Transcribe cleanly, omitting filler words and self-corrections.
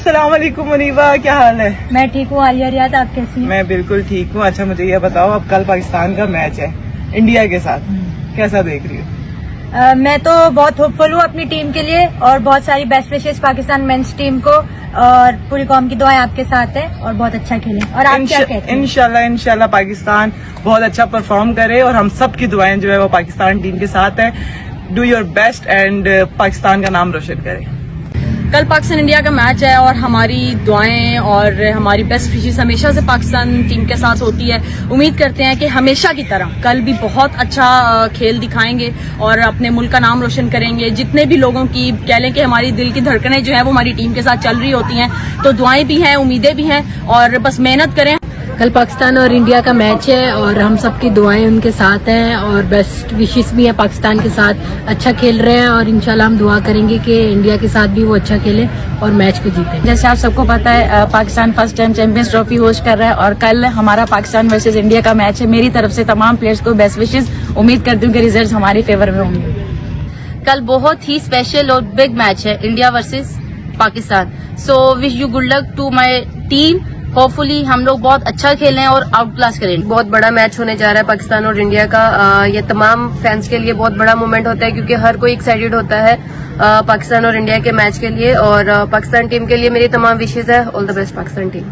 अस्सलाम वालेकुम मुनीबा, क्या हाल है? मैं ठीक हूँ। आलिया रियाज, आप कैसी हैं? मैं बिल्कुल ठीक हूँ। अच्छा मुझे ये बताओ, अब कल पाकिस्तान का मैच है इंडिया के साथ, कैसा देख रही हो? मैं तो बहुत होपफुल हूँ अपनी टीम के लिए और बहुत सारी बेस्ट विशेष पाकिस्तान मेंस टीम को, और पूरी कौम की दुआएं आपके साथ है और बहुत अच्छा खेलें। और आप क्या कहते हैं? इंशाल्लाह पाकिस्तान बहुत अच्छा परफॉर्म करे और हम सब की दुआएं जो है वो पाकिस्तान टीम के साथ है। Do your best and Pakistan का नाम रोशन करें। कल पाकिस्तान इंडिया का मैच है और हमारी दुआएं और हमारी बेस्ट विशेस हमेशा से पाकिस्तान टीम के साथ होती है। उम्मीद करते हैं कि हमेशा की तरह कल भी बहुत अच्छा खेल दिखाएंगे और अपने मुल्क का नाम रोशन करेंगे। जितने भी लोगों की कह लें कि हमारी दिल की धड़कनें जो है वो हमारी टीम के साथ चल रही होती हैं, तो दुआएं भी हैं, उम्मीदें भी हैं और बस मेहनत करें। कल पाकिस्तान और इंडिया का मैच है और हम सबकी दुआएं उनके साथ हैं और बेस्ट विशेस भी है पाकिस्तान के साथ। अच्छा खेल रहे हैं और इंशाल्लाह हम दुआ करेंगे कि इंडिया के साथ भी वो अच्छा खेले और मैच को जीते। जैसे आप सबको पता है, Pakistan first time champions trophy host कर रहा है और कल हमारा पाकिस्तान वर्सेस इंडिया का मैच है। मेरी तरफ से तमाम प्लेयर्स को बेस्ट विशेस। उम्मीद करती हूँ कि रिजल्ट हमारे फेवर में होंगे। कल बहुत ही स्पेशल और बिग मैच है, India versus Pakistan. So wish you good luck to my team. Hopefully हम लोग बहुत अच्छा खेलें और आउट क्लास करें। बहुत बड़ा मैच होने जा रहा है पाकिस्तान और इंडिया का। ये तमाम फैंस के लिए बहुत बड़ा मोमेंट होता है क्योंकि हर कोई एक्साइटेड होता है पाकिस्तान और इंडिया के मैच के लिए। और पाकिस्तान टीम के लिए मेरी तमाम विशेष है। All the best Pakistan team.